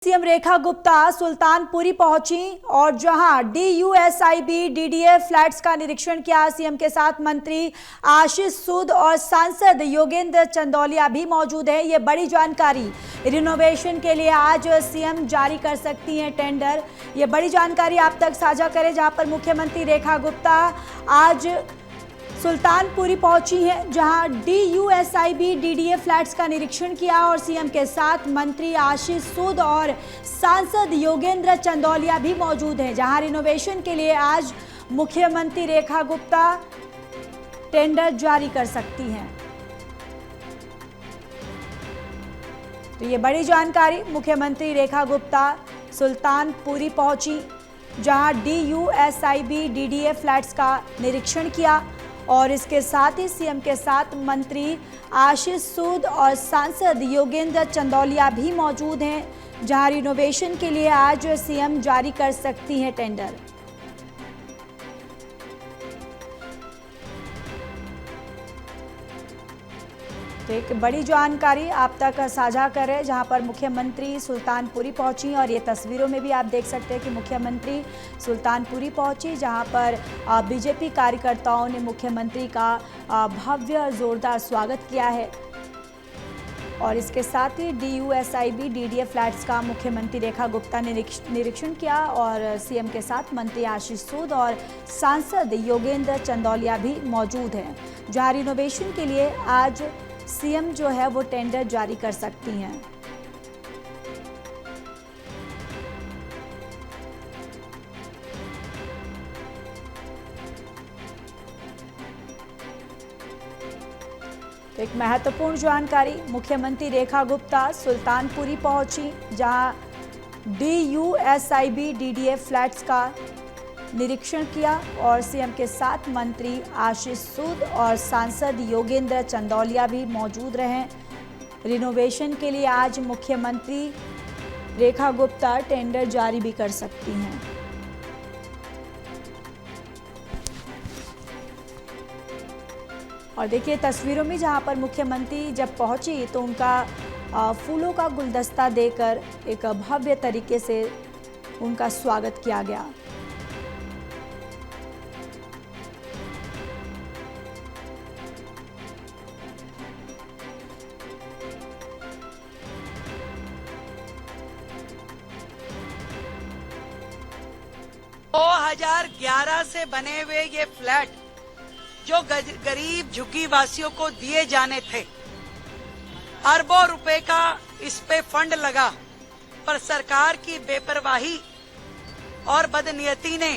CM Rekha Gupta Sultanpuri पहुंची और जहां डीयूएसआईबी डीडीए फ्लैट्स का निरीक्षण किया। सीएम के साथ मंत्री आशीष सूद और सांसद योगेंद्र चंदौलिया भी मौजूद हैं। ये बड़ी जानकारी रिनोवेशन के लिए आज सीएम जारी कर सकती हैं टेंडर। ये बड़ी जानकारी आप तक साझा करें, जहां पर मुख्यमंत्री रेखा गुप्ता आज सुल्तानपुरी पहुंची हैं, जहां डीयूएसआईबी डीडीए फ्लैट्स का निरीक्षण किया और सीएम के साथ मंत्री आशीष सूद और सांसद योगेंद्र चंदौलिया भी मौजूद हैं। जहां रिनोवेशन के लिए आज मुख्यमंत्री रेखा गुप्ता टेंडर जारी कर सकती हैं। तो ये बड़ी जानकारी, मुख्यमंत्री रेखा गुप्ता सुल्तानपुरी पहुंची, जहां डीयूएसआईबी डीडीए फ्लैट्स का निरीक्षण किया और इसके साथ ही सीएम के साथ मंत्री आशीष सूद और सांसद योगेंद्र चंदौलिया भी मौजूद हैं। जहां रिनोवेशन के लिए आज सीएम जारी कर सकती हैं टेंडर। तो एक बड़ी जानकारी आप तक साझा करें, जहां पर मुख्यमंत्री सुल्तानपुरी पहुंची और ये तस्वीरों में भी आप देख सकते हैं कि मुख्यमंत्री सुल्तानपुरी पहुंची, जहां पर बीजेपी कार्यकर्ताओं ने मुख्यमंत्री का भव्य जोरदार स्वागत किया है। और इसके साथ ही डीयूएसआईबी डीडीए फ्लैट्स का मुख्यमंत्री रेखा गुप्ता ने निरीक्षण किया और सीएम के साथ मंत्री आशीष सूद और सांसद योगेंद्र चंदौलिया भी मौजूद हैं। जहां रिनोवेशन के लिए आज सीएम जो है वो टेंडर जारी कर सकती हैं। तो एक महत्वपूर्ण जानकारी, मुख्यमंत्री रेखा गुप्ता सुल्तानपुरी पहुंची, जहां डीयूएसआईबी डीडीए फ्लैट्स का निरीक्षण किया और सीएम के साथ मंत्री आशीष सूद और सांसद योगेंद्र चंदौलिया भी मौजूद रहे। रिनोवेशन के लिए आज मुख्यमंत्री रेखा गुप्ता टेंडर जारी भी कर सकती हैं। और देखिए तस्वीरों में, जहां पर मुख्यमंत्री जब पहुंची तो उनका फूलों का गुलदस्ता देकर एक भव्य तरीके से उनका स्वागत किया गया। दो 2011 से बने हुए ये फ्लैट जो गरीब झुग्गी वासियों को दिए जाने थे, अरबों रुपए का इस पे फंड लगा, पर सरकार की बेपरवाही और बदनीयती ने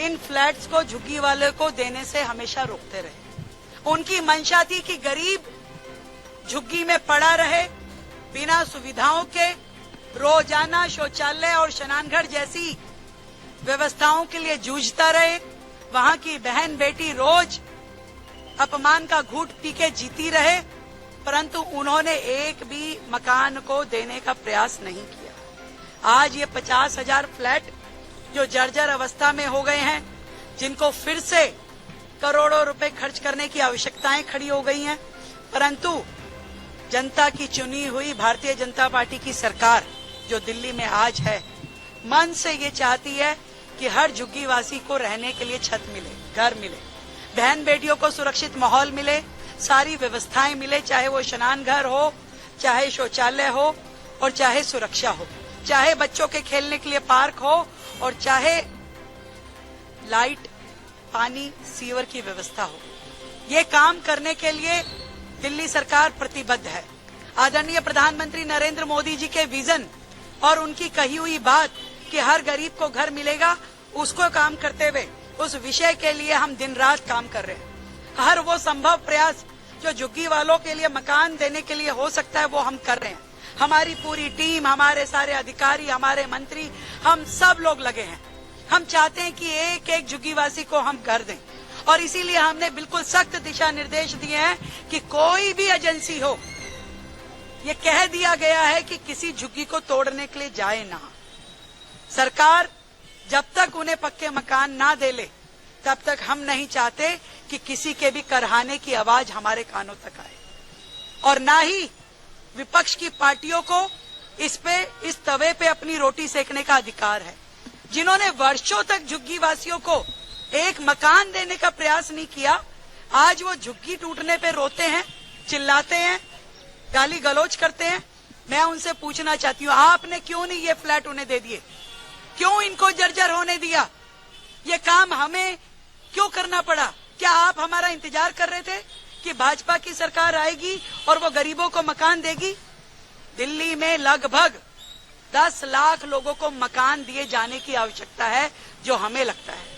इन फ्लैट्स को झुग्गी वाले को देने से हमेशा रोकते रहे। उनकी मंशा थी कि गरीब झुग्गी में पड़ा रहे, बिना सुविधाओं के, रोजाना शौचालय और स्नानघर जैसी व्यवस्थाओं के लिए जूझता रहे। वहां की बहन बेटी रोज अपमान का घूंट पी के जीती रहे, परंतु उन्होंने एक भी मकान को देने का प्रयास नहीं किया। आज ये 50,000 फ्लैट जो जर्जर अवस्था में हो गए हैं, जिनको फिर से करोड़ों रुपए खर्च करने की आवश्यकताएं खड़ी हो गई हैं, परंतु जनता की चुनी हुई भारतीय जनता पार्टी की सरकार जो दिल्ली में आज है, मन से ये चाहती है कि हर झुग्गीवासी को रहने के लिए छत मिले, घर मिले, बहन बेटियों को सुरक्षित माहौल मिले, सारी व्यवस्थाएं मिले, चाहे वो स्नान घर हो, चाहे शौचालय हो और चाहे सुरक्षा हो, चाहे बच्चों के खेलने के लिए पार्क हो और चाहे लाइट, पानी, सीवर की व्यवस्था हो। ये काम करने के लिए दिल्ली सरकार प्रतिबद्ध है। आदरणीय प्रधानमंत्री नरेंद्र मोदी जी के विजन और उनकी कही हुई बात कि हर गरीब को घर मिलेगा, उसको काम करते हुए उस विषय के लिए हम दिन रात काम कर रहे हैं। हर वो संभव प्रयास जो झुग्गी वालों के लिए मकान देने के लिए हो सकता है वो हम कर रहे हैं। हमारी पूरी टीम, हमारे सारे अधिकारी, हमारे मंत्री, हम सब लोग लगे हैं। हम चाहते हैं कि एक एक झुग्गीवासी को हम घर दें और इसीलिए हमने बिल्कुल सख्त दिशा निर्देश दिए हैं कि कोई भी एजेंसी हो, ये कह दिया गया है कि किसी झुग्गी को तोड़ने के लिए जाए ना। सरकार जब तक उन्हें पक्के मकान ना दे ले, तब तक हम नहीं चाहते कि किसी के भी करहाने की आवाज हमारे कानों तक आए। और ना ही विपक्ष की पार्टियों को इस तवे पे अपनी रोटी सेकने का अधिकार है। जिन्होंने वर्षों तक झुग्गी वासियों को एक मकान देने का प्रयास नहीं किया, आज वो झुग्गी टूटने पे रोते हैं, चिल्लाते हैं, गाली गलौज करते हैं। मैं उनसे पूछना चाहती हूँ, आपने क्यों नहीं ये फ्लैट उन्हें दे दिए? क्यों इनको जर्जर होने दिया? ये काम हमें क्यों करना पड़ा? क्या आप हमारा इंतजार कर रहे थे कि भाजपा की सरकार आएगी और वो गरीबों को मकान देगी? दिल्ली में लगभग 10 लाख लोगों को मकान दिए जाने की आवश्यकता है, जो हमें लगता है।